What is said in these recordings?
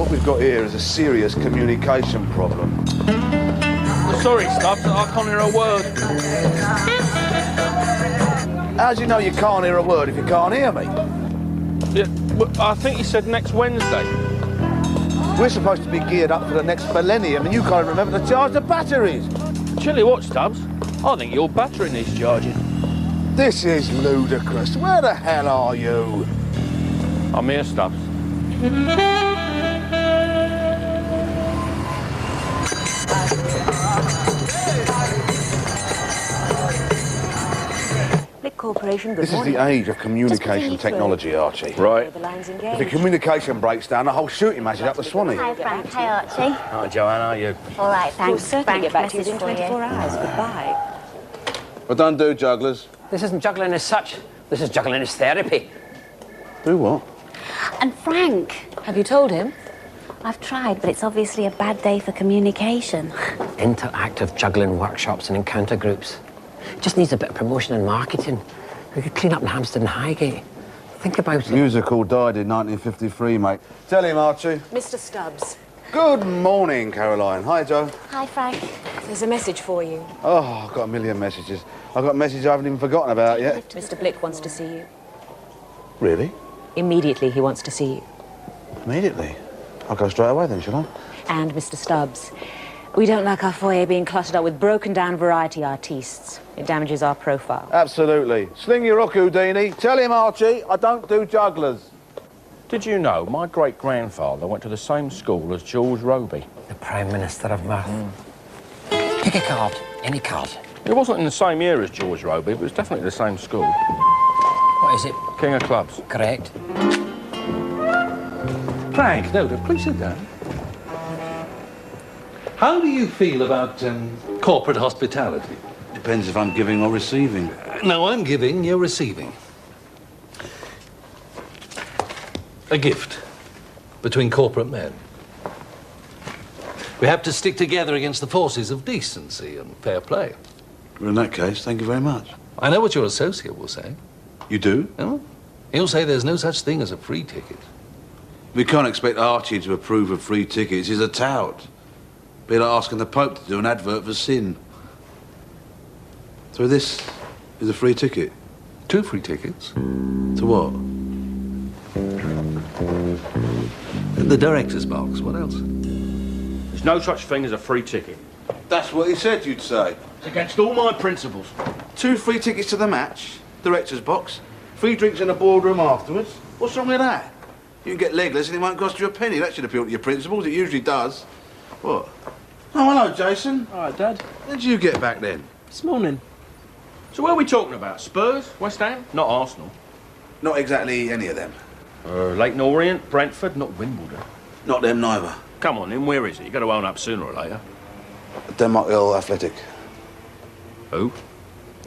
what we've got here is a serious communication problem. Sorry, Stubbs, I can't hear a word. How do you know you can't hear a word if you can't hear me? Yeah, I think he said next Wednesday. We're supposed to be geared up for the next millennium and you can't remember to charge the batteries. Tell you what, Stubbs, I think your battery needs charging. This is ludicrous. Where the hell are you? I'm here, Stubbs. Corporation, this is the age of communication technology, Archie. Right. If the communication breaks down, the whole shooting match is up to Swanee. Hi, Frank. Hi, Archie. Hi, Joanne, how are you? All right, thanks. We'll certainly Frank, get back to you message in for 24 hours. Goodbye. Well, don't do jugglers. This isn't juggling as such. This is juggling as therapy. Do what? And Frank. Have you told him? I've tried, but it's obviously a bad day for communication. Interactive juggling workshops and encounter groups. Just needs a bit of promotion and marketing. We could clean up in Hampstead and Highgate. Think about it. Musical died in 1953, mate. Tell him, Archie. Mr. Stubbs, Good morning, Caroline. Hi, Joe. Hi, Frank. there's a message for you. Oh, I've got a million messages. I've got messages I haven't even forgotten about yet. Mr. Blick wants to see you. Really? Immediately, he wants to see you. Immediately? I'll go straight away then, shall I? And Mr. Stubbs, we don't like our foyer being cluttered up with broken-down variety artistes. It damages our profile. Absolutely. Sling your hook, Houdini. Tell him, Archie, I don't do jugglers. Did you know my great-grandfather went to the same school as George Roby? The Prime Minister of Mirth. Pick a card. Any card. It wasn't in the same year as George Roby, but it was definitely the same school. What is it? King of Clubs. Correct. Frank, no, please sit down. How do you feel about corporate hospitality? Depends if I'm giving or receiving. No, I'm giving, you're receiving. A gift between corporate men. We have to stick together against the forces of decency and fair play. Well, in that case, thank you very much. I know what your associate will say. You do? No? He'll say there's no such thing as a free ticket. We can't expect Archie to approve of free tickets. He's a tout. Be like asking the Pope to do an advert for sin. So this is a free ticket? 2 free tickets. To what? In the director's box. What else? There's no such thing as a free ticket. That's what he said you'd say. It's against all my principles. 2 free tickets to the match, director's box, free drinks in the boardroom afterwards. What's wrong with that? You can get legless and it won't cost you a penny. That should appeal to your principles. It usually does. What? Oh, hello, Jason. All right, Dad. When did you get back then? This morning. So what are we talking about? Spurs? West Ham? Not Arsenal. Not exactly any of them. Leighton Orient? Brentford? Not Wimbledon. Not them neither. Come on, then, where is it? You've got to own up sooner or later. Denmark Hill Athletic. Who?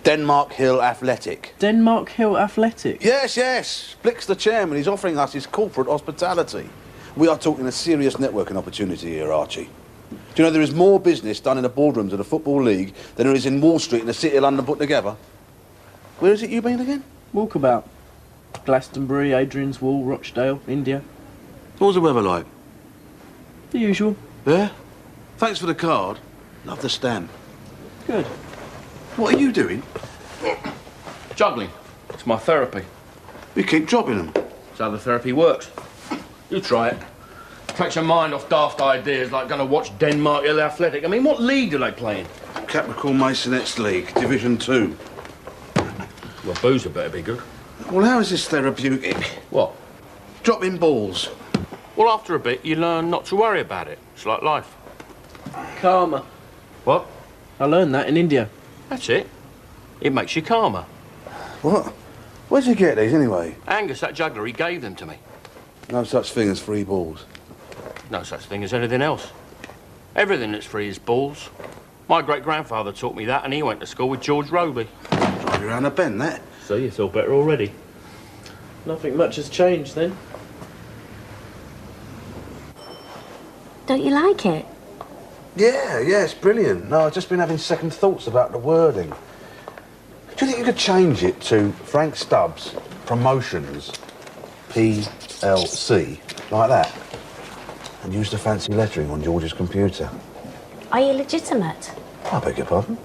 Denmark Hill Athletic. Denmark Hill Athletic? Yes, yes. Blick's the chairman. He's offering us his corporate hospitality. We are talking a serious networking opportunity here, Archie. Do you know there is more business done in the boardrooms of the Football League than there is in Wall Street and the City of London put together? Where is it you've been again? Walkabout. Glastonbury, Adrian's Wall, Rochdale, India. What was the weather like? The usual. Yeah? Thanks for the card. Love the stamp. Good. What are you doing? Juggling. It's my therapy. We keep dropping them. That's how the therapy works. You try it. Takes your mind off daft ideas like going to watch Denmark Hill Athletic. I mean, what league do they play in? Capricorn Masonets League, Division 2. Well, boozer better be good. Well, how is this therapeutic? What? Dropping balls. Well, after a bit, you learn not to worry about it. It's like life. Karma. What? I learned that in India. That's it. It makes you calmer. What? Where'd you get these, anyway? Angus, that juggler, he gave them to me. No such thing as free balls. No such thing as anything else. Everything that's free is balls. My great-grandfather taught me that, and he went to school with George Roby. Drive you around a bend, that. So you feel better already. Nothing much has changed then. Don't you like it? Yeah, it's brilliant. No, I've just been having second thoughts about the wording. Do you think you could change it to Frank Stubbs Promotions, PLC, like that? and used the fancy lettering on George's computer. Are you legitimate? I beg your pardon?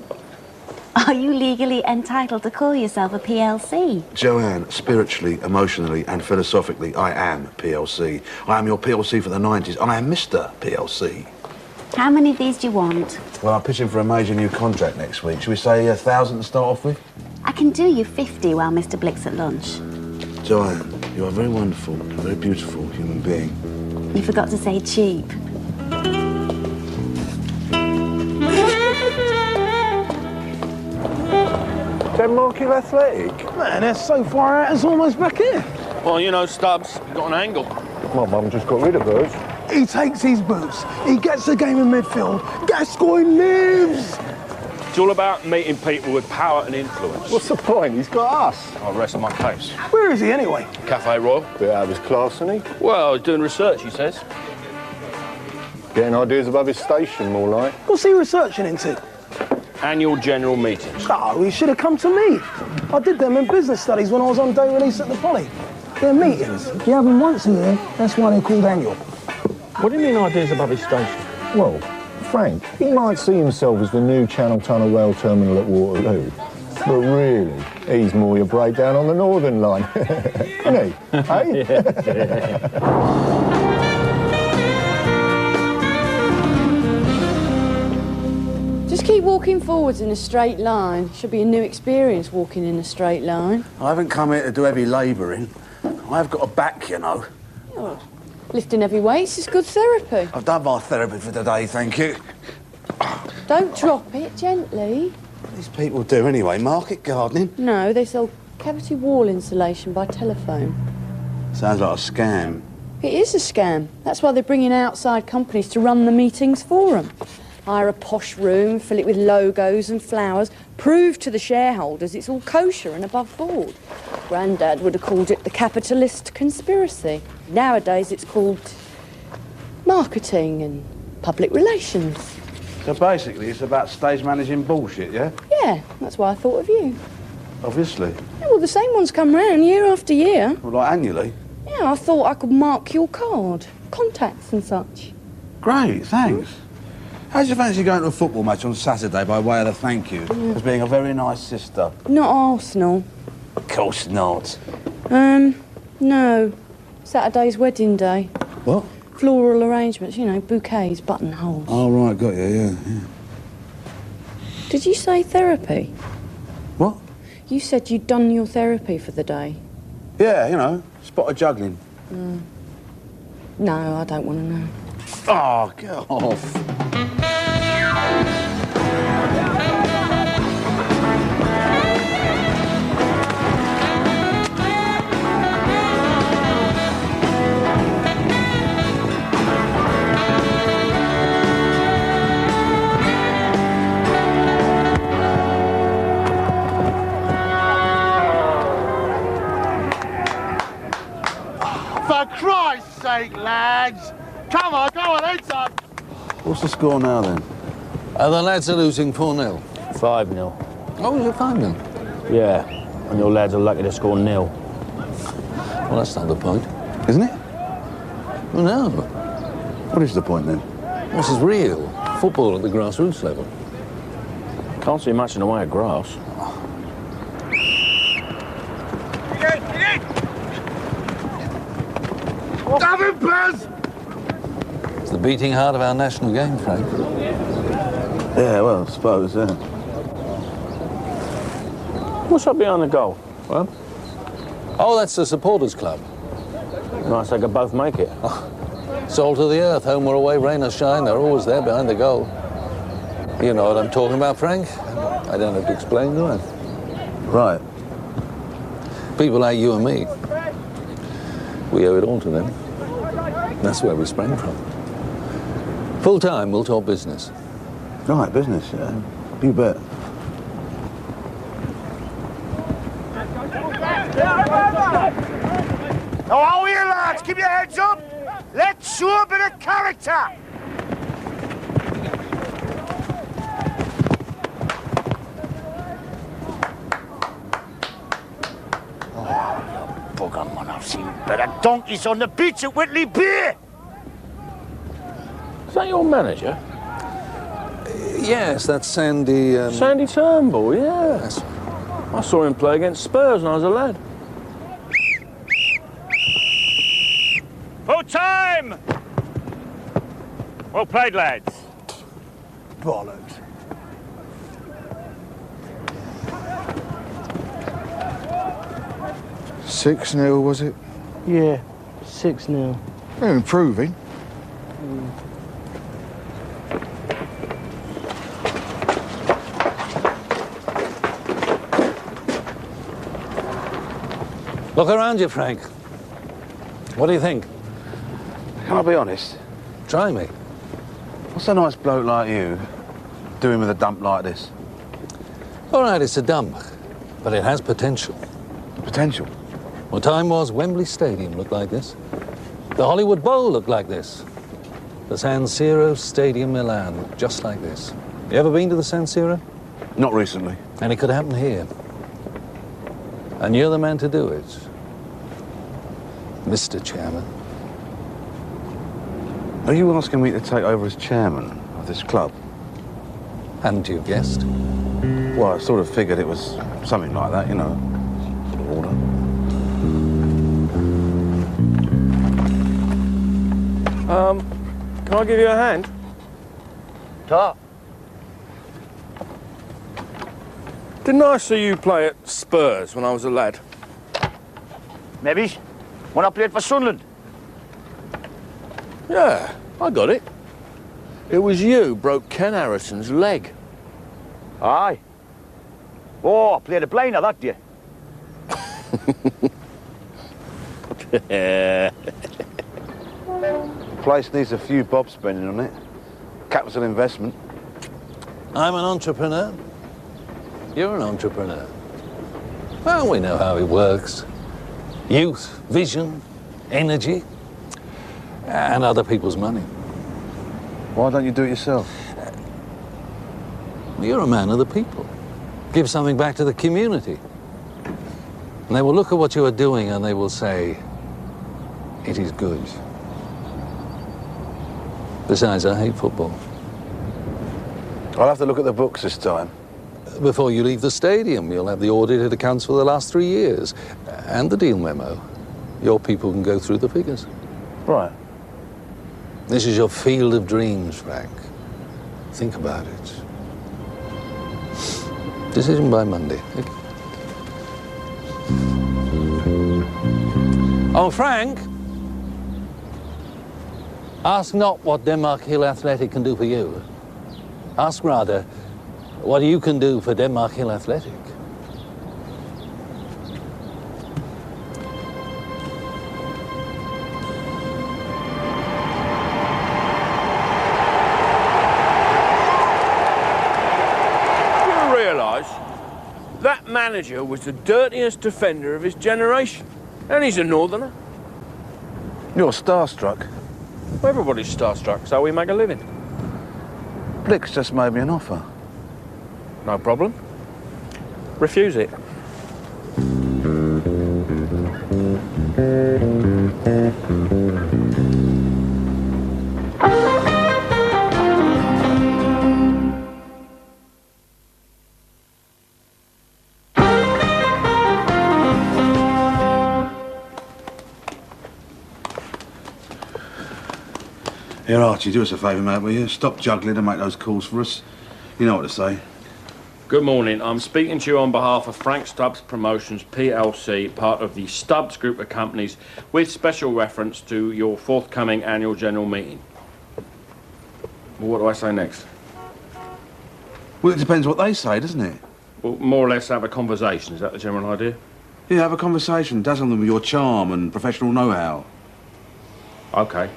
Are you legally entitled to call yourself a PLC? Joanne, spiritually, emotionally and philosophically, I am PLC. I am your PLC for the 90s. I am Mr. PLC. How many of these do you want? Well, I'm pitching for a major new contract next week. Should we say 1,000 to start off with? I can do you 50 while Mr. Blick's at lunch. Joanne, you are very wonderful, a very beautiful human being. You forgot to say cheap. Denmark Athletic? Man, they're so far out, it's almost back here. Well, you know, Stubbs, you've got an angle. My mum just got rid of hers. He takes his boots, he gets the game in midfield. Gascoigne lives! It's all about meeting people with power and influence. What's the point? He's got us. I'll rest my case. Where is he anyway? Cafe Royal. Bit out of his class, isn't he? Well, he's doing research, he says. Getting ideas above his station, more like. What's he researching into? Annual general meetings. Oh, he should have come to me. I did them in business studies when I was on day release at the Poly. They're meetings. If you have them once a year, that's why they're called annual. What do you mean ideas above his station? Well, Frank, he might see himself as the new Channel Tunnel rail terminal at Waterloo. But really, he's more your breakdown on the Northern Line. Isn't he? Hey? Just keep walking forwards in a straight line. Should be a new experience walking in a straight line. I haven't come here to do heavy labouring. I've got a back, you know. Oh, lifting heavy weights is good therapy. I've done my therapy for today, thank you. Don't drop it, gently. What do these people do anyway? Market gardening? No, they sell cavity wall insulation by telephone. Sounds like a scam. It is a scam. That's why they're bringing outside companies to run the meetings for them. Hire a posh room, fill it with logos and flowers, prove to the shareholders it's all kosher and above board. Grandad would have called it the capitalist conspiracy. Nowadays it's called marketing and public relations. So basically it's about stage managing bullshit, yeah? Yeah, that's why I thought of you. Obviously. Yeah, well, the same ones come round year after year. Well, like annually. Yeah, I thought I could mark your card, contacts and such. Great, thanks. How do you fancy going to a football match on Saturday by way of the thank you as being a very nice sister? Not Arsenal. Of course not. No. Saturday's wedding day. What? Floral arrangements, you know, bouquets, buttonholes. Oh, right, got you, yeah. Did you say therapy? What? You said you'd done your therapy for the day. Yeah, you know, spot of juggling. No, I don't want to know. Oh, get off. For Christ's sake, lads! Come on, heads up! What's the score now, then? The lads are losing 4-0. 5-0. Oh, is it 5-0? Yeah, and your lads are lucky to score 0. Well, that's not the point. Isn't it? Well, no. What is the point, then? This is real. Football at the grassroots level. Can't see much in the way of grass. Damn it, Buzz! It's the beating heart of our national game, Frank. Yeah, well, I suppose, yeah. What's up behind the goal? Well? Oh, that's the supporters' club. Nice, they could both make it. Salt of the earth, home or away, rain or shine, they're always there behind the goal. You know what I'm talking about, Frank? I don't have to explain, do I? Right. People like you and me, we owe it all to them. That's where we sprang from. Full time, we'll talk business. Right, business, yeah. You bet. Oh, how are you, lads? Keep your heads up! Let's show a bit of character! Oh, bugger, man, I've seen better donkeys on the beach at Whitley Bay! that your manager? Yes, that's Sandy... Sandy Turnbull, yeah. That's... I saw him play against Spurs when I was a lad. Full time! Well played, lads. Bollocks. Six 0 was it? Yeah, 6-0. They're improving. Look around you, Frank. What do you think? Can I be honest? Try me. What's a nice bloke like you doing with a dump like this? All right, it's a dump, but it has potential. Potential? Well, time was Wembley Stadium looked like this. The Hollywood Bowl looked like this. The San Siro Stadium, Milan, just like this. You ever been to the San Siro? Not recently. And it could happen here. And you're the man to do it, Mr. Chairman. Are you asking me to take over as chairman of this club? Hadn't you guessed? Well, I sort of figured it was something like that, you know. Order. Can I give you a hand? Ta. Didn't I see you play at Spurs when I was a lad? Maybe. When I played for Sunderland. Yeah, I got it. It was you broke Ken Harrison's leg. Aye. Oh, I played a blinder, that day. Place needs a few bob spending on it. Capital investment. I'm an entrepreneur. You're an entrepreneur. Well, we know how it works. Youth, vision, energy, and other people's money. Why don't you do it yourself? You're a man of the people. Give something back to the community. And they will look at what you are doing and they will say, it is good. Besides, I hate football. I'll have to look at the books this time. Before you leave the stadium, you'll have the audited accounts for the last 3 years and the deal memo. Your people can go through the figures. Right. This is your field of dreams, Frank. Think about it. Decision by Monday. Oh, Frank, ask not what Denmark Hill Athletic can do for you. Ask rather what you can do for Denmark Hill Athletic. You realise that manager was the dirtiest defender of his generation. And he's a northerner. You're starstruck. Well, everybody's starstruck, so we make a living. Blick's just made me an offer. No problem. Refuse it. Here, Archie, do us a favour, mate, will you? Stop juggling and make those calls for us. You know what to say. Good morning. I'm speaking to you on behalf of Frank Stubbs Promotions PLC, part of the Stubbs Group of companies, with special reference to your forthcoming annual general meeting. Well, what do I say next? Well, it depends what they say, doesn't it? Well, more or less have a conversation. Is that the general idea? Yeah, have a conversation. Dazzle them with your charm and professional know-how. OK.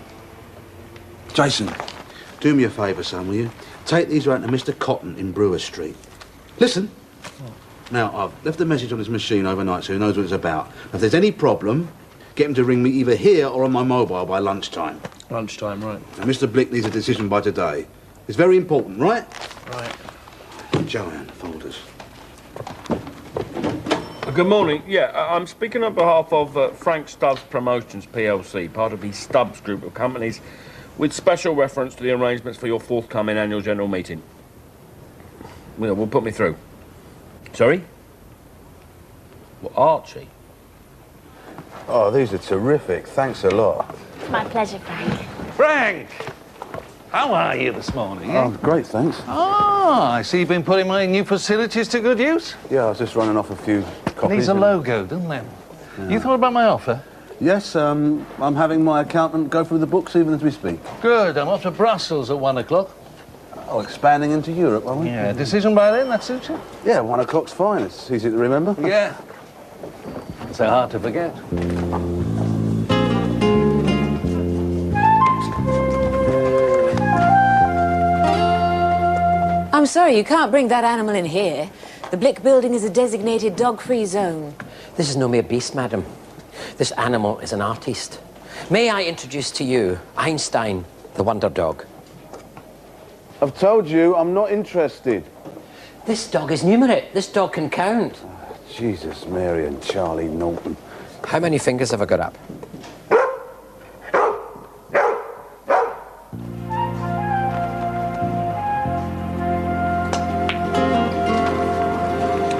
Jason, do me a favour, son, will you? Take these round to Mr. Cotton in Brewer Street. Listen. Now, I've left a message on his machine overnight so he knows what it's about. If there's any problem, get him to ring me either here or on my mobile by lunchtime. Lunchtime, right. Now, Mr. Blick needs a decision by today. It's very important, right? Right. Joanne, folders. Good morning. Yeah, I'm speaking on behalf of Frank Stubbs Promotions PLC, part of the Stubbs Group of companies, with special reference to the arrangements for your forthcoming annual general meeting. Will put me through. Sorry? Well, Archie? Oh, these are terrific. Thanks a lot. My pleasure, Frank. Frank! How are you this morning? Oh, great, thanks. Ah, I see you've been putting my new facilities to good use. Yeah, I was just running off a few copies. Needs a logo, doesn't it? Yeah. You thought about my offer? Yes, I'm having my accountant go through the books even as we speak. Good, I'm off to Brussels at 1 o'clock. Oh, expanding into Europe, are we? Yeah, decision by then, that suits you? Yeah, 1 o'clock's fine. It's easy to remember. Yeah. So hard to forget. I'm sorry, you can't bring that animal in here. The Blick building is a designated dog-free zone. This is no mere beast, madam. This animal is an artist. May I introduce to you Einstein, the wonder dog? I've told you, I'm not interested. This dog is numerate. This dog can count. Jesus, Mary and Charlie Norton. How many fingers have I got up?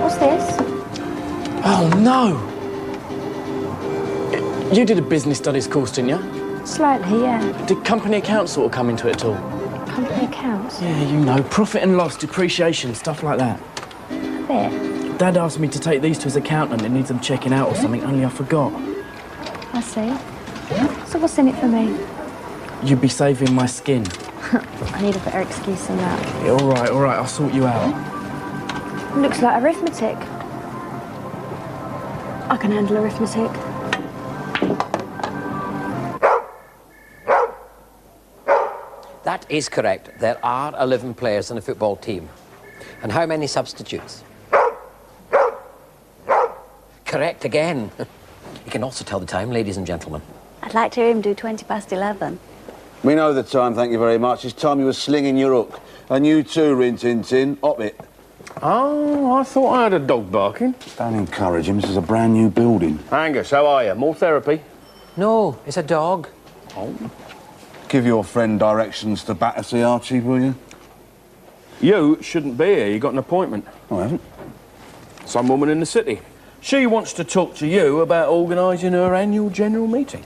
What's this? Oh, no! You did a business studies course, didn't you? Slightly, yeah. Did company accounts sort of come into it at all? Company accounts? Yeah, you know, profit and loss, depreciation, stuff like that. A bit. Dad asked me to take these to his accountant and needs them checking out or something, only I forgot. I see. So what's in it for me? You'd be saving my skin. I need a better excuse than that. Yeah, all right, I'll sort you out. Looks like arithmetic. I can handle arithmetic. That is correct. There are 11 players in a football team. And how many substitutes? Correct again. You can also tell the time, ladies and gentlemen. I'd like to hear him do 20 past 11. We know the time, thank you very much. It's time you were slinging your hook. And you too, Rin Tin Tin. Op it. Oh, I thought I had a dog barking. Don't encourage him. This is a brand new building. Angus, how are you? More therapy? No, it's a dog. Oh. Give your friend directions to Battersea, Archie, will you? You shouldn't be here. You got an appointment. I haven't. Some woman in the city. She wants to talk to you about organising her annual general meeting.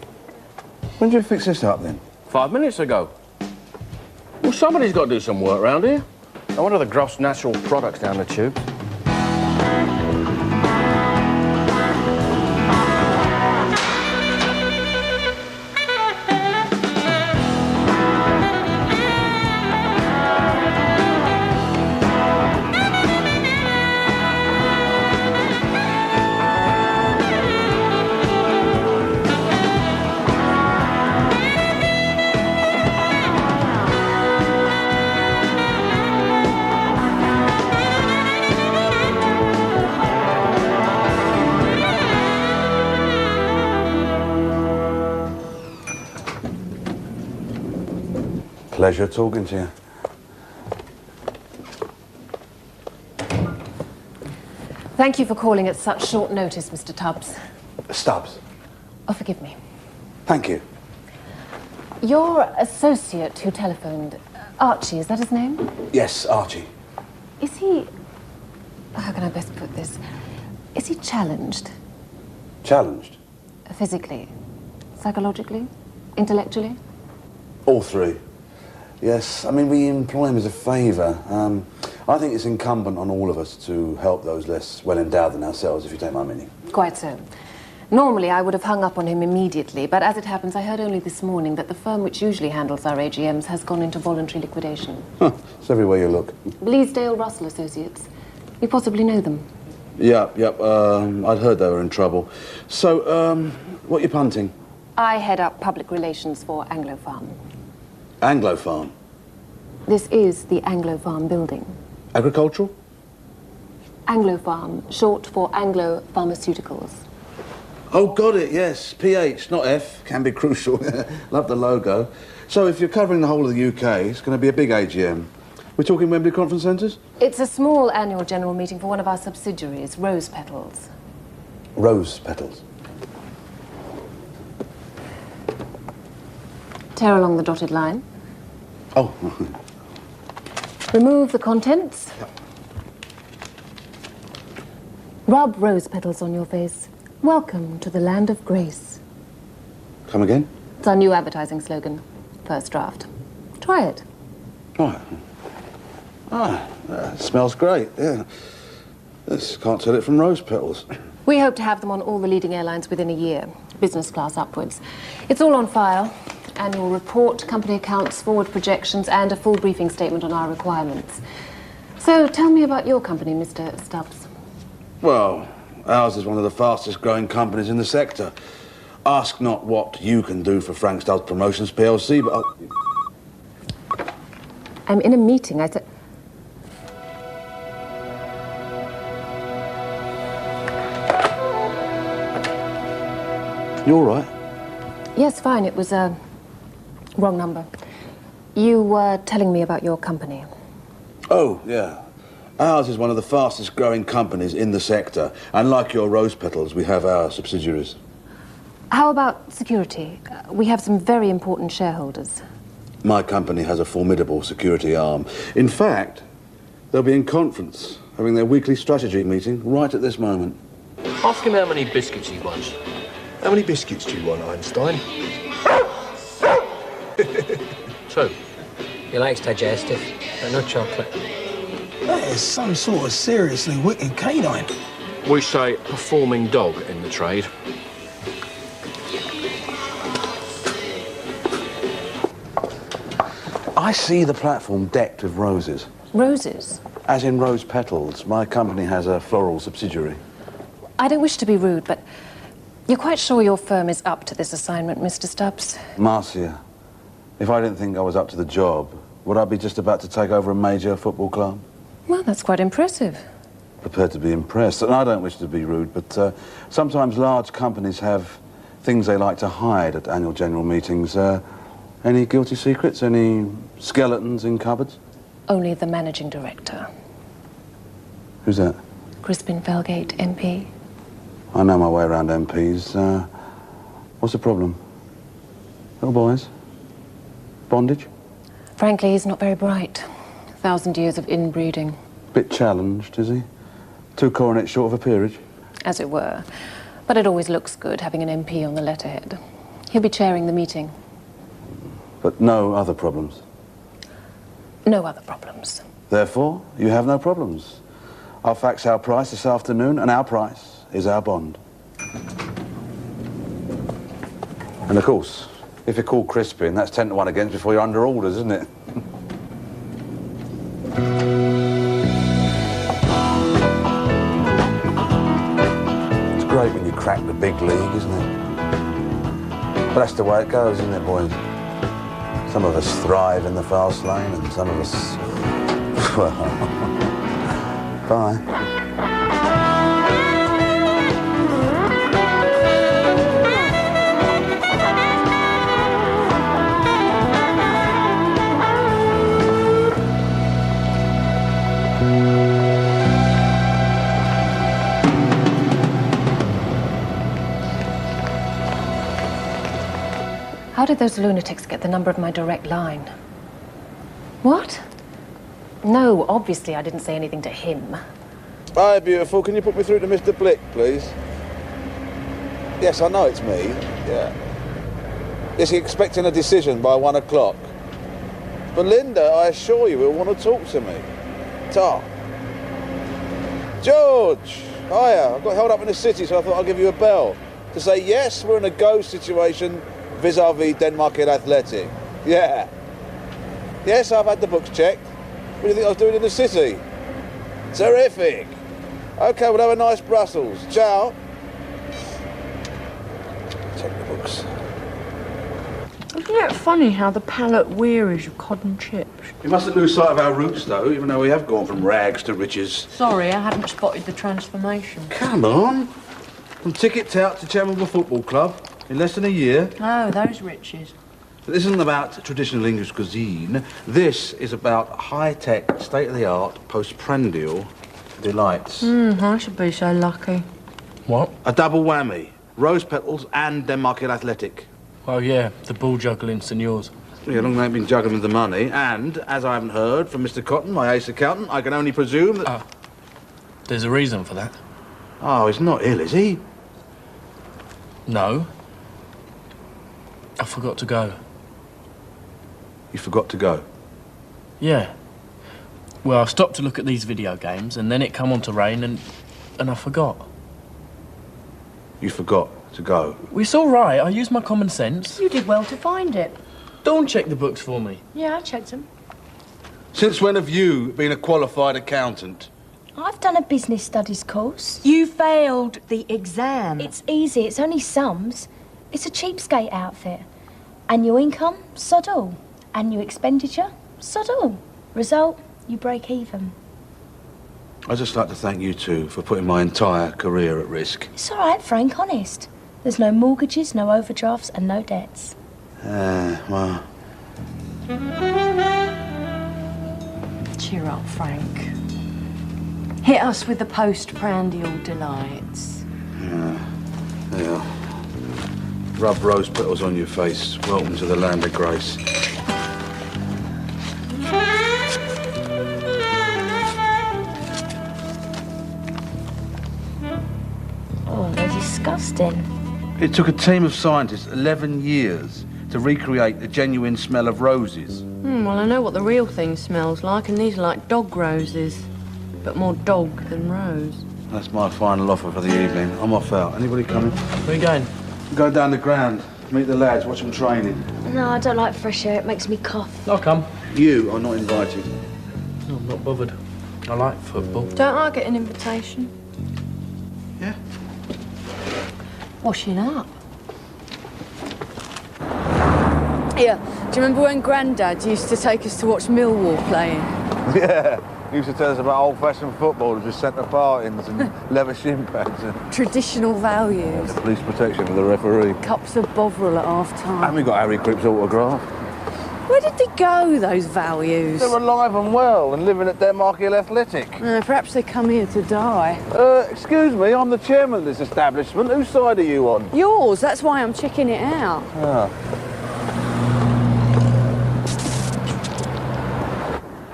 When did you fix this up, then? 5 minutes ago. Well, somebody's got to do some work round here. I wonder the gross natural products down the tube. Pleasure talking to you. Thank you for calling at such short notice, Mr. Tubbs. Stubbs. Oh, forgive me. Thank you. Your associate who telephoned, Archie, is that his name? Yes, Archie. Is he... How can I best put this? Is he challenged? Challenged? Physically? Psychologically? Intellectually? All three. Yes, I mean, we employ him as a favour. I think it's incumbent on all of us to help those less well-endowed than ourselves, if you take my meaning. Quite so. Normally, I would have hung up on him immediately, but as it happens, I heard only this morning that the firm which usually handles our AGMs has gone into voluntary liquidation. Huh, it's everywhere you look. Bleasdale Russell Associates. You possibly know them. Yep. I'd heard they were in trouble. So, what you punting? I head up public relations for Anglo Farm. Anglo Farm? This is the Anglo Farm building. Agricultural? Anglo Farm, short for Anglo Pharmaceuticals. Oh, got it, yes. PH, not F. Can be crucial. Love the logo. So if you're covering the whole of the UK, it's going to be a big AGM. We're talking Wembley Conference Centres? It's a small annual general meeting for one of our subsidiaries, Rose Petals. Rose Petals. Tear along the dotted line. Oh. Remove the contents. Rub rose petals on your face. Welcome to the land of grace. Come again? It's our new advertising slogan. First draft. Try it. Right. Smells great, yeah. This can't tell it from rose petals. We hope to have them on all the leading airlines within a year, business class upwards. It's all on file. Annual report, company accounts, forward projections, and a full briefing statement on our requirements. So tell me about your company, Mr. Stubbs. Well, ours is one of the fastest growing companies in the sector. Ask not what you can do for Frank Stubbs Promotions PLC, but I'm in a meeting. I said... You all right? Yes, fine. It was a wrong number. You were telling me about your company. Oh, yeah. Ours is one of the fastest growing companies in the sector. And like your rose petals, we have our subsidiaries. How about security? We have some very important shareholders. My company has a formidable security arm. In fact, they'll be in conference, having their weekly strategy meeting right at this moment. Ask him how many biscuits he wants. How many biscuits do you want, Einstein? 2. He likes digestive, but no chocolate. That is some sort of seriously wicked canine. We say performing dog in the trade. I see the platform decked with roses. Roses? As in rose petals. My company has a floral subsidiary. I don't wish to be rude, but you're quite sure your firm is up to this assignment, Mr. Stubbs? Marcia, if I didn't think I was up to the job, would I be just about to take over a major football club? Well, that's quite impressive. Prepared to be impressed. And I don't wish to be rude, but sometimes large companies have things they like to hide at annual general meetings. Any guilty secrets? Any skeletons in cupboards? Only the managing director. Who's that? Crispin Felgate, MP. I know my way around MPs. What's the problem? Little boys? Bondage? Frankly, he's not very bright. 1,000 years of inbreeding. Bit challenged, is he? 2 coronets short of a peerage? As it were. But it always looks good having an MP on the letterhead. He'll be chairing the meeting. But no other problems? No other problems. Therefore, you have no problems. I'll fax our price this afternoon, and our price is our bond. And of course, if you're called Crispin, that's 10 to 1 against before you're under orders, isn't it? It's great when you crack the big league, isn't it? But that's the way it goes, isn't it, boys? Some of us thrive in the fast lane, and some of us... well... bye. How did those lunatics get the number of my direct line? What? No, obviously I didn't say anything to him. Hi, beautiful. Can you put me through to Mr. Blick, please? Yes, I know it's me. Yeah. Is he expecting a decision by 1 o'clock? But Linda, I assure you, he'll want to talk to me. Ta. George! Hiya. I got held up in the city, so I thought I'd give you a bell. To say, yes, we're in a go situation vis-a-vis Denmark Athletic. Yeah. Yes, I've had the books checked. What do you think I was doing in the city? Terrific. OK, we'll have a nice Brussels. Ciao. Check the books. Isn't it funny how the palate wearies of cod and chips? We mustn't lose sight of our roots, though, even though we have gone from rags to riches. Sorry, I hadn't spotted the transformation. Come on. From ticket tout to chairman of a football club in less than a year. Oh, those riches. But this isn't about traditional English cuisine. This is about high-tech, state-of-the-art, postprandial delights. I should be so lucky. What? A double whammy. Rose petals and Denmark Athletic. Well, yeah, the ball juggling seniors. Yeah, long they've been juggling with the money, and, as I haven't heard from Mr. Cotton, my ace accountant, I can only presume that... There's a reason for that. Oh, he's not ill, is he? No. I forgot to go. You forgot to go? Yeah. Well, I stopped to look at these video games, and then it come on to rain, and I forgot. You forgot to go? It's all right. I used my common sense. You did well to find it. Dawn checked the books for me. Yeah, I checked them. Since when have you been a qualified accountant? I've done a business studies course. You failed the exam. It's easy, it's only sums. It's a cheapskate outfit. Annual income, sod all. Annual expenditure, sod all. Result, you break even. I'd just like to thank you two for putting my entire career at risk. It's all right, Frank, honest. There's no mortgages, no overdrafts, and no debts. Well... Cheer up, Frank. Hit us with the postprandial delights. Yeah. Rub rose petals on your face. Welcome to the land of grace. Oh, they're disgusting. It took a team of scientists 11 years to recreate the genuine smell of roses. Well, I know what the real thing smells like, and these are like dog roses. But more dog than rose. That's my final offer for the evening. I'm off out. Anybody coming? Where are you going? Go down the ground, meet the lads, watch them training. No, I don't like fresh air. It makes me cough. I'll come. You are not invited. No, I'm not bothered. I like football. Don't I get an invitation? Yeah. Washing up. Yeah. Do you remember when Grandad used to take us to watch Millwall playing? Yeah. He used to tell us about old-fashioned footballers with centre partings and leather shin pads and... Traditional values. police protection for the referee. Cups of Bovril at half-time. And we got Harry Cripp's autograph. Where did they go, those values? They're alive and well and living at Denmark Hill Athletic. Perhaps they come here to die. Excuse me, I'm the chairman of this establishment. Whose side are you on? Yours, that's why I'm checking it out. Ah.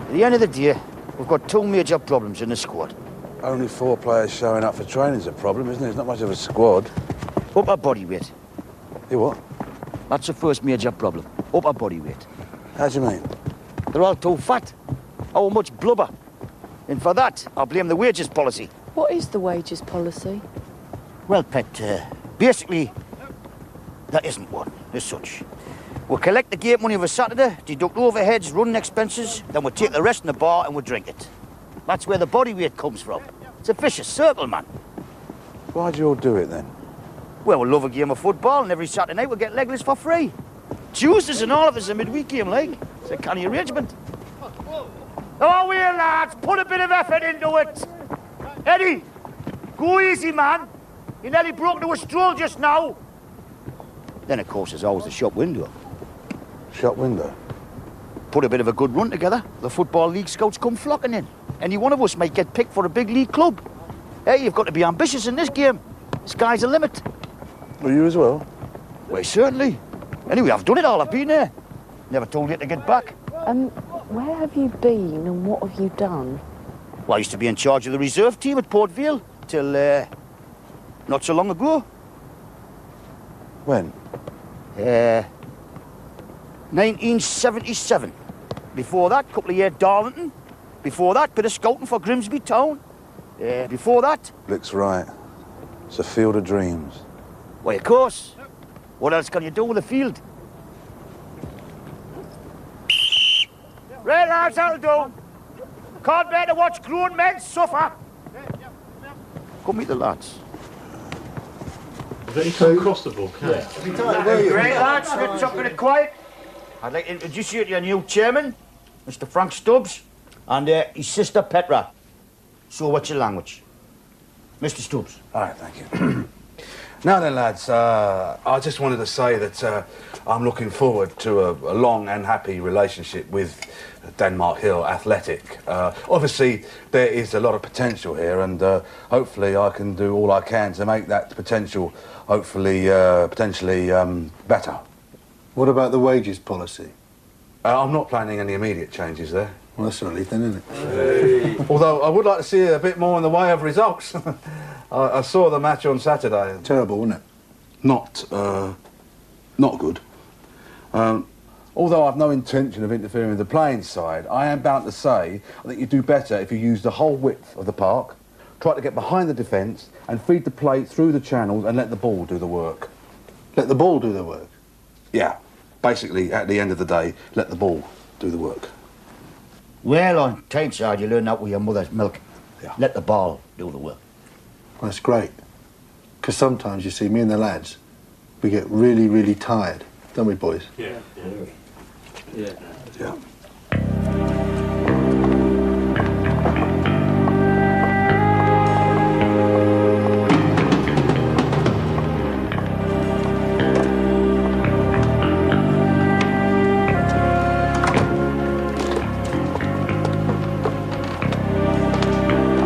At the end of the day, we've got two major problems in the squad. Only 4 players showing up for training's a problem, isn't it? It's not much of a squad. Upper body weight. You what? That's the first major problem. Upper body weight. How do you mean? They're all too fat. How much blubber. And for that, I blame the wages policy. What is the wages policy? Well, Pet, basically, there isn't one, as such. We collect the gate money of a Saturday, deduct overheads, running expenses, then we take the rest in the bar and we drink it. That's where the body weight comes from. It's a vicious circle, man. Why'd you all do it, then? Well, we love a game of football, and every Saturday night we get legless for free. Tuesdays and all of us a midweek game, like. It's a canny arrangement. Oh, here, lads, put a bit of effort into it. Eddie, go easy, man. You nearly broke into a stroll just now. Then, of course, there's always the shop window. Shop window? Put a bit of a good run together, the Football League scouts come flocking in. Any one of us might get picked for a big league club. Hey, you've got to be ambitious in this game. Sky's the limit. Were you as well? Well, certainly. Anyway, I've done it all. I've been there. Never told you to get back. Where have you been and what have you done? Well, I used to be in charge of the reserve team at Port Vale till, not so long ago. When? 1977. Before that, couple of years Darlington. Before that, bit of scouting for Grimsby Town. Before that... Blick's right. It's a field of dreams. Why, of course. What else can you do with a field? Right, lads, that'll do. Can't bear to watch grown men suffer. Come meet the lads. Let you come across the ball, can you? Great, lads, let's up in it quiet. I'd like to introduce you to your new chairman, Mr. Frank Stubbs, and his sister Petra. So what's your language? Mr. Stubbs. All right, thank you. Now then, lads, I just wanted to say that I'm looking forward to a long and happy relationship with Denmark Hill Athletic. Obviously, there is a lot of potential here, and hopefully I can do all I can to make that potential, hopefully, potentially better. What about the wages policy? I'm not planning any immediate changes there. Well, that's all right then, isn't it? Although I would like to see a bit more in the way of results. I saw the match on Saturday. Terrible, wasn't it? Not good. Although I've no intention of interfering with the playing side, I am bound to say I think you do better if you use the whole width of the park, try to get behind the defence and feed the play through the channels and let the ball do the work. Let the ball do the work? Yeah. Basically, at the end of the day, let the ball do the work. Well, on Tyneside, you learn that with your mother's milk. Yeah. Let the ball do the work. Well, that's great. Because sometimes, you see, me and the lads, we get really, really tired, don't we, boys? Yeah. Yeah. Yeah.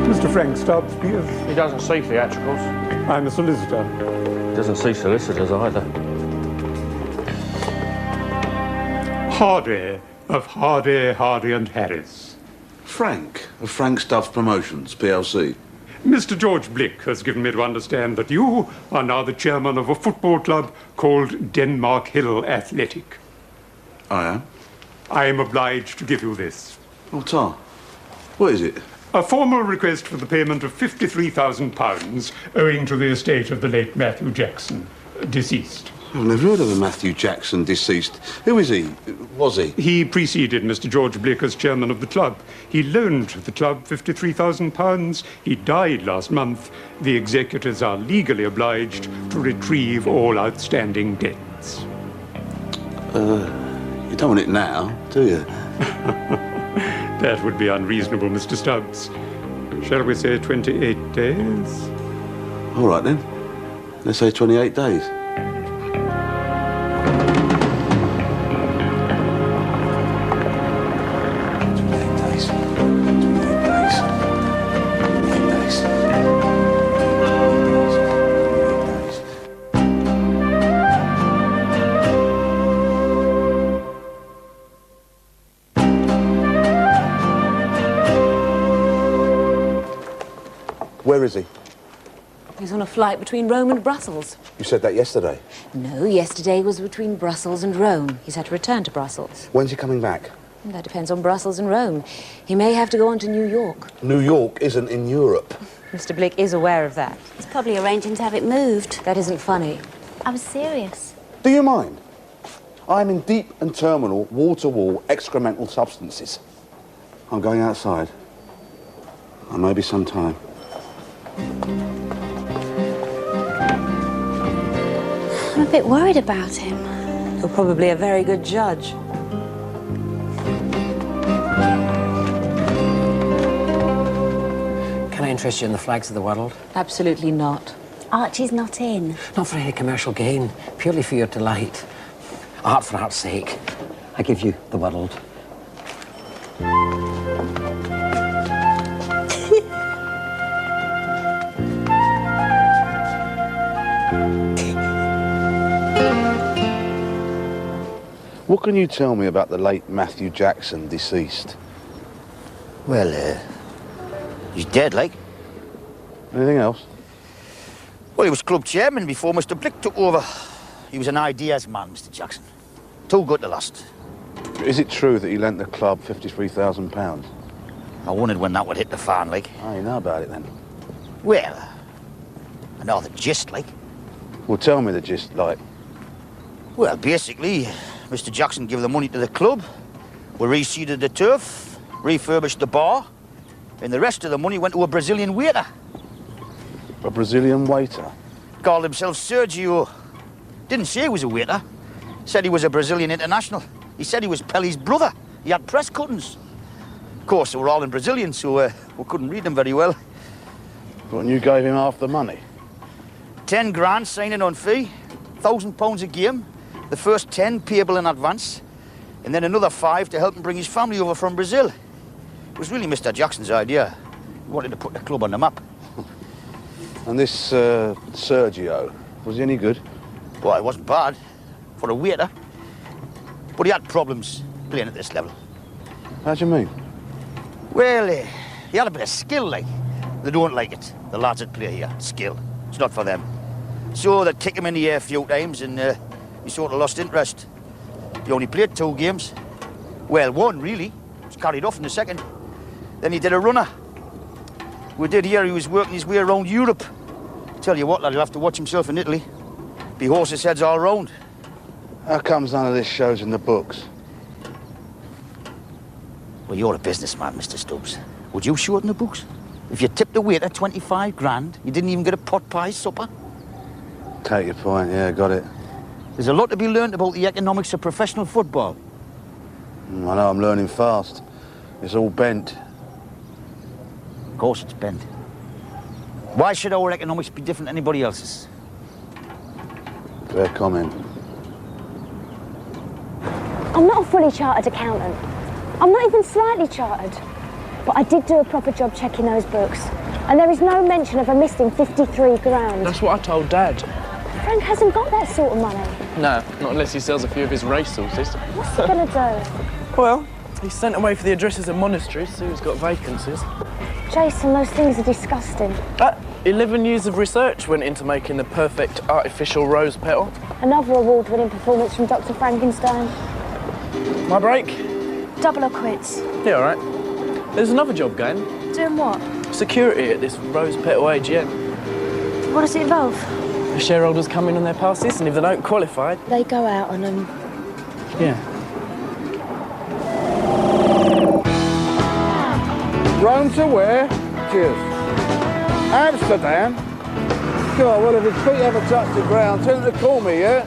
Mr. Frank Stubbs, please. He doesn't see theatricals. I'm a solicitor. Doesn't see solicitors either. Hardy of Hardy, Hardy and Harris. Frank of Frank Stubbs Promotions, PLC. Mr. George Blick has given me to understand that you are now the chairman of a football club called Denmark Hill Athletic. I am. I am obliged to give you this. Oh, Tar. What is it? A formal request for the payment of £53,000 owing to the estate of the late Matthew Jackson, deceased. I've never heard of a Matthew Jackson deceased. Who is he? Was he? He preceded Mr. George Blick as chairman of the club. He loaned the club £53,000. He died last month. The executors are legally obliged to retrieve all outstanding debts. You don't want it now, do you? That would be unreasonable, Mr. Stubbs. Shall we say 28 days? All right, then. Let's say 28 days. Where is he? He's on a flight between Rome and Brussels. You said that yesterday. No, yesterday was between Brussels and Rome. He's had to return to Brussels. When's he coming back? That depends on Brussels and Rome. He may have to go on to New York. New York isn't in Europe. Mr. Blick is aware of that. He's probably arranging to have it moved. That isn't funny. I was serious. Do you mind? I'm in deep and terminal, wall-to-wall excremental substances. I'm going outside. And maybe some time. I'm a bit worried about him. You're probably a very good judge. Can I interest you in the flags of the world? Absolutely not. Archie's not in. Not for any commercial gain, purely for your delight. Art for art's sake. I give you the world. What can you tell me about the late Matthew Jackson, deceased? Well, he's dead, like. Anything else? Well, he was club chairman before Mr. Blick took over. He was an ideas man, Mr. Jackson. Too good to last. Is it true that he lent the club £53,000? I wondered when that would hit the fan, like. Oh, you know about it, then? Well, I know the gist, like. Well, tell me the gist, like. Well, basically, Mr. Jackson gave the money to the club. We reseeded the turf, refurbished the bar, and the rest of the money went to a Brazilian waiter. A Brazilian waiter? Called himself Sergio. Didn't say he was a waiter. Said he was a Brazilian international. He said he was Pelle's brother. He had press cuttings. Of course, they were all in Brazilian, so we couldn't read them very well. Well, and you gave him half the money? 10 grand signing on fee, £1,000 a game, the first 10 payable in advance, and then another 5 to help him bring his family over from Brazil. It was really Mr. Jackson's idea. He wanted to put the club on the map. And this Sergio, was he any good? Well, it wasn't bad. For a waiter, But he had problems playing at this level. How do you mean? Well, he had a bit of skill, like. They don't like it, the lads that play here. Skill. It's not for them. So they'd kick him in the air a few times and he sort of lost interest. He only played 2 games. Well, 1, really. He was carried off in the second. Then he did a runner. We did hear he was working his way around Europe. Tell you what, lad, he'll have to watch himself in Italy. Be horses' heads all round. How comes none of this shows in the books? Well, you're a businessman, Mr. Stubbs. Would you show it in the books? If you tipped the waiter 25 grand, you didn't even get a pot pie supper? Take your point, yeah, got it. There's a lot to be learned about the economics of professional football. I know, I'm learning fast. It's all bent. Of course it's bent. Why should our economics be different than anybody else's? Fair comment. I'm not a fully chartered accountant. I'm not even slightly chartered. But I did do a proper job checking those books. And there is no mention of a missing 53 grand. That's what I told Dad. Frank hasn't got that sort of money. No, not unless he sells a few of his racehorses. What's he gonna do? Well, he's sent away for the addresses of monasteries, so he's got vacancies. Jason, those things are disgusting. 11 years of research went into making the perfect artificial rose petal. Another award-winning performance from Dr. Frankenstein. My break? Double or quits. Yeah, all right. There's another job going. Doing what? Security at this rose petal AGM. What does it involve? The shareholders come in on their passes, and if they don't qualify... They go out on them. Yeah. Rome to where? Cheers. Amsterdam? God, well, if his feet ever touch the ground, tell him to call me, yeah?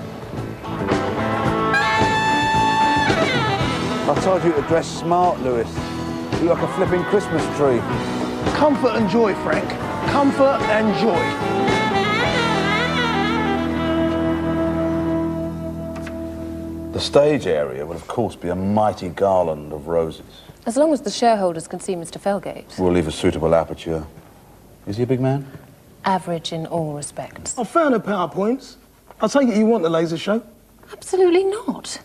I told you to dress smart, Lewis. You look like a flipping Christmas tree. Comfort and joy, Frank. Comfort and joy. The stage area will, of course, be a mighty garland of roses. As long as the shareholders can see Mr. Felgate. We'll leave a suitable aperture. Is he a big man? Average in all respects. I found the PowerPoints. I take it you want the laser show? Absolutely not.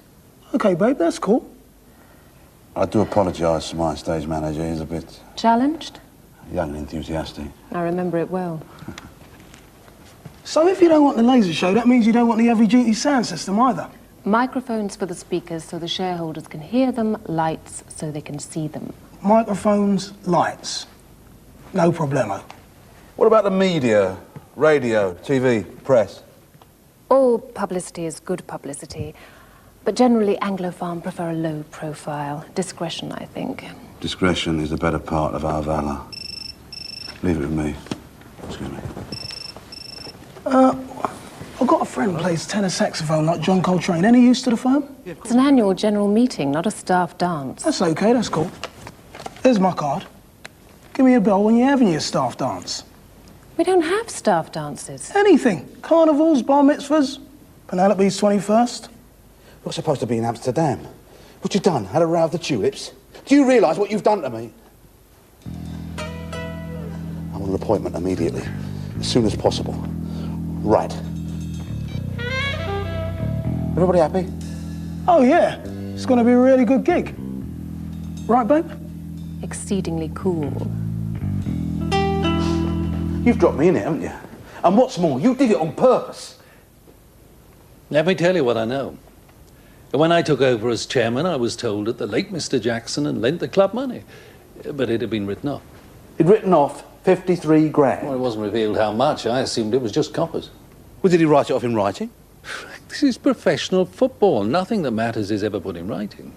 OK, babe, that's cool. I do apologise to my stage manager. He's a bit Challenged? young and enthusiastic. I remember it well. So if you don't want the laser show, that means you don't want the heavy-duty sound system either. Microphones for the speakers so the shareholders can hear them, lights so they can see them. Microphones, lights. No problemo. What about the media? Radio, TV, press? All publicity is good publicity, but generally Anglophone prefer a low profile. Discretion, I think. Discretion is the better part of our valour. Leave it with me. Excuse me. I've got a friend who plays tenor saxophone like John Coltrane. Any use to the firm? It's an annual general meeting, not a staff dance. That's OK, that's cool. Here's my card. Give me a bell when you're having your staff dance. We don't have staff dances. Anything. Carnivals, bar mitzvahs, Penelope's 21st. You're supposed to be in Amsterdam. What you done? Had a row with the tulips? Do you realise what you've done to me? I want an appointment immediately. As soon as possible. Right. Everybody happy? Oh, yeah. It's going to be a really good gig. Right, babe? Exceedingly cool. You've dropped me in it, haven't you? And what's more, you did it on purpose. Let me tell you what I know. When I took over as chairman, I was told that the late Mr. Jackson had lent the club money, but it had been written off. He'd written off 53 grand. Well, it wasn't revealed how much. I assumed it was just coppers. Well, did he write it off in writing? This is professional football. Nothing that matters is ever put in writing.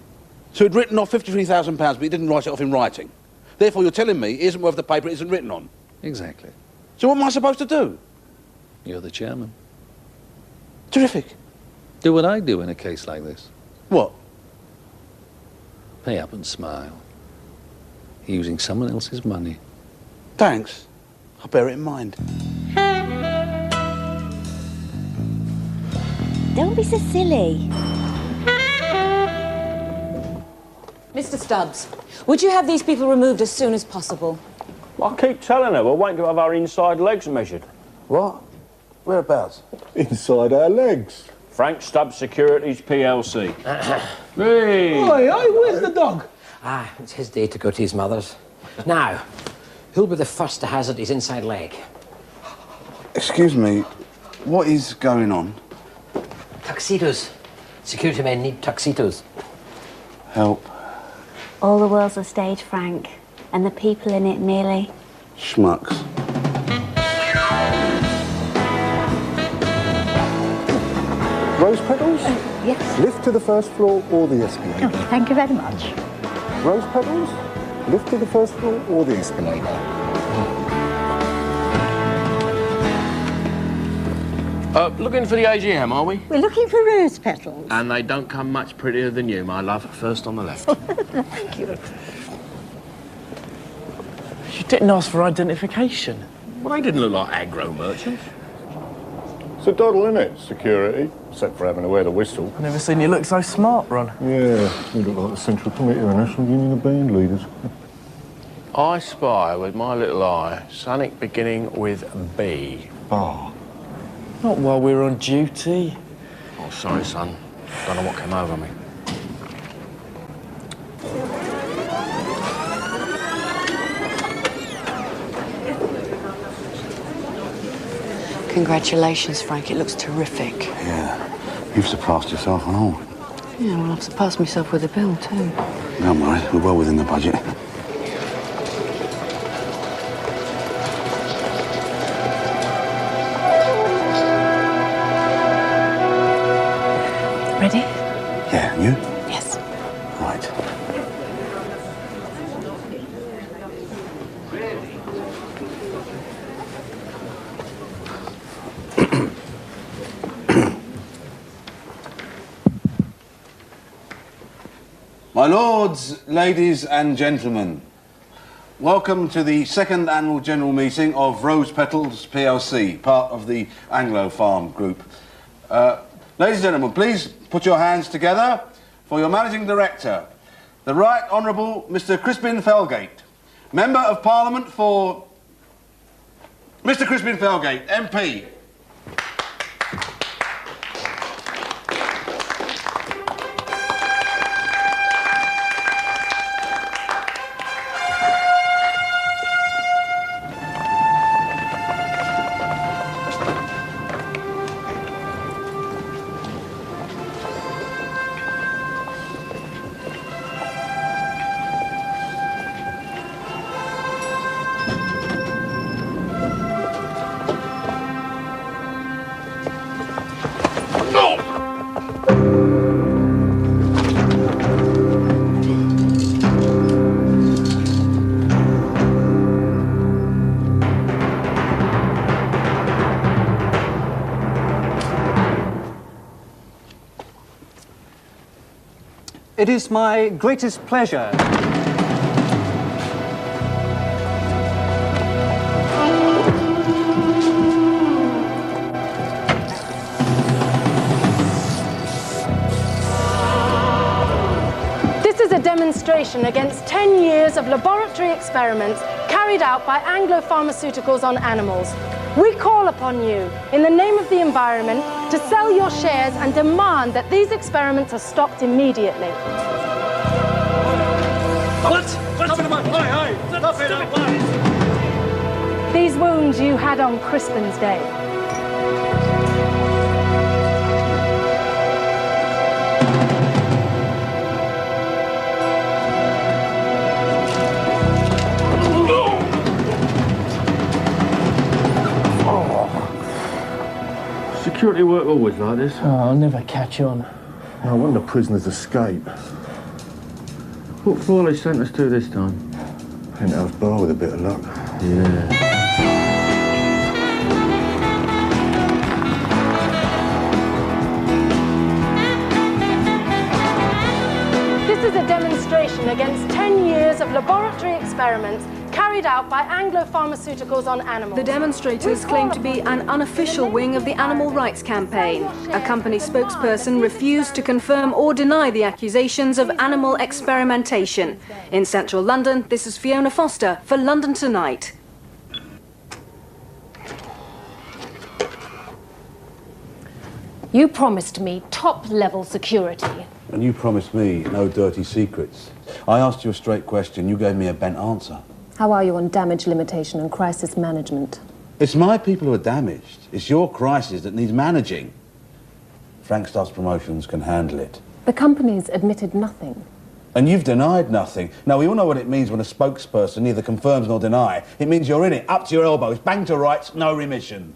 So he'd written off £53,000, but he didn't write it off in writing. Therefore, you're telling me it isn't worth the paper it isn't written on. Exactly. So what am I supposed to do? You're the chairman. Terrific. Do what I do in a case like this. What? Pay up and smile. Using someone else's money. Thanks. I'll bear it in mind. Don't be so silly. Mr. Stubbs, would you have these people removed as soon as possible? I keep telling her we're waiting to have our inside legs measured. What? Whereabouts? Inside our legs. Frank Stubbs Securities PLC. Hey! Oi, where's the dog? Ah, it's his day to go to his mother's. Now, who'll be the first to hazard his inside leg? Excuse me, what is going on? Tuxedos. Security men need tuxedos. Help. All the world's a stage, Frank, and the people in it merely. Schmucks. Rose petals? Yes. Lift to the first floor or the escalator? Oh, thank you very much. Rose petals? Lift to the first floor or the escalator? Looking for the AGM, are we? We're looking for rose petals. And they don't come much prettier than you, my love. First on the left. Thank you. You didn't ask for identification. Well, they didn't look like aggro merchants. It's a doddle, isn't it? Security, except for having to wear the whistle. I've never seen you look so smart, Ron. Yeah, you look like the Central Committee of the National Union of Band Leaders. I spy with my little eye something beginning with B. Bar. Not while we're on duty. Oh, sorry, son. Don't know what came over me. Congratulations, Frank. It looks terrific. Yeah, you've surpassed yourself on all. Yeah, well, I've surpassed myself with a bill, too. Don't worry, we're well within the budget. Ready? Yeah, and you? Yes. Right. My lords, ladies and gentlemen, welcome to the second annual general meeting of Rose Petals PLC, part of the Anglo Farm Group. Ladies and gentlemen, please put your hands together for your Managing Director, the Right Honourable Mr Crispin Felgate, Member of Parliament for... Mr Crispin Felgate, MP. It is my greatest pleasure This is a demonstration against 10 years of laboratory experiments carried out by Anglo Pharmaceuticals on animals. We call upon you, in the name of the environment, to sell your shares and demand that these experiments are stopped immediately. These wounds you had on Crispin's Day. Security work always like this. Oh, I'll never catch on. No wonder prisoners escape. What for they sent us to this time? Penthouse bar with a bit of luck. Yeah. This is a demonstration against 10 years of laboratory experiments carried out by Anglo Pharmaceuticals on animals. The demonstrators claim to be an unofficial wing of the Animal Rights Campaign. A company spokesperson refused to confirm or deny the accusations of animal experimentation. In central London, this is Fiona Foster for London Tonight. You promised me top-level security. And you promised me no dirty secrets. I asked you a straight question, you gave me a bent answer. How are you on damage limitation and crisis management? It's my people who are damaged. It's your crisis that needs managing. Frank Stubbs Promotions can handle it. The company's admitted nothing. And you've denied nothing. Now, we all know what it means when a spokesperson neither confirms nor denies. It means you're in it, up to your elbows, bang to rights, no remission.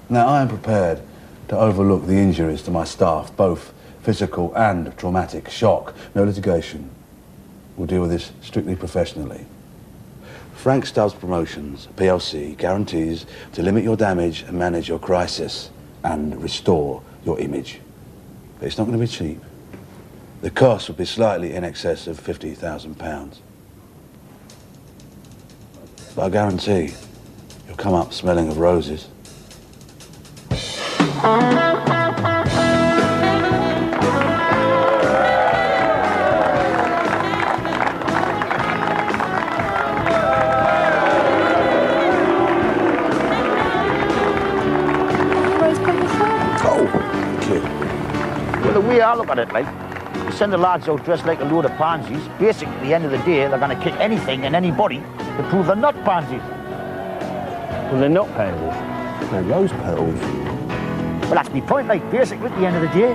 Now, I am prepared to overlook the injuries to my staff, both physical and traumatic shock. No litigation. We'll deal with this strictly professionally. Frank Stubbs Promotions, PLC, guarantees to limit your damage and manage your crisis and restore your image. But it's not going to be cheap. The cost would be slightly in excess of £50,000. But I guarantee you'll come up smelling of roses. Well, the way I look at it, like, you send the lads out dressed like a load of pansies. Basically, at the end of the day, they're going to kick anything and anybody to prove they're not pansies. Well, they're not pansies. They're rose petals. Well, that's my point, like, basically, at the end of the day.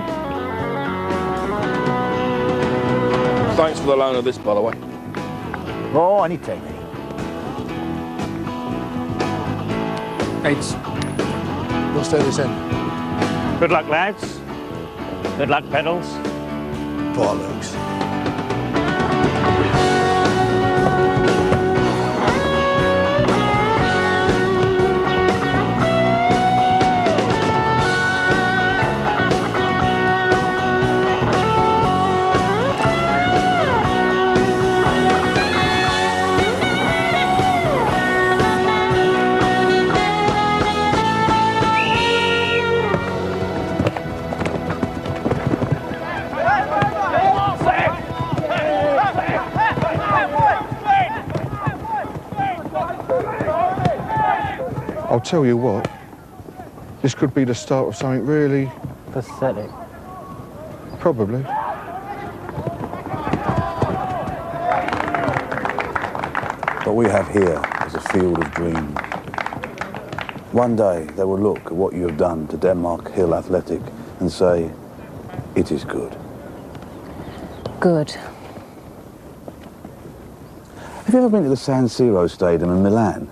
Thanks for the loan of this, by the way. Oh, anytime. Eight. We'll stay this end. Good luck, lads. Good luck, pedals. Bollocks. I'll tell you what, this could be the start of something really... pathetic. Probably. What we have here is a field of dreams. One day they will look at what you have done to Denmark Hill Athletic and say, it is good. Good. Have you ever been to the San Siro Stadium in Milan?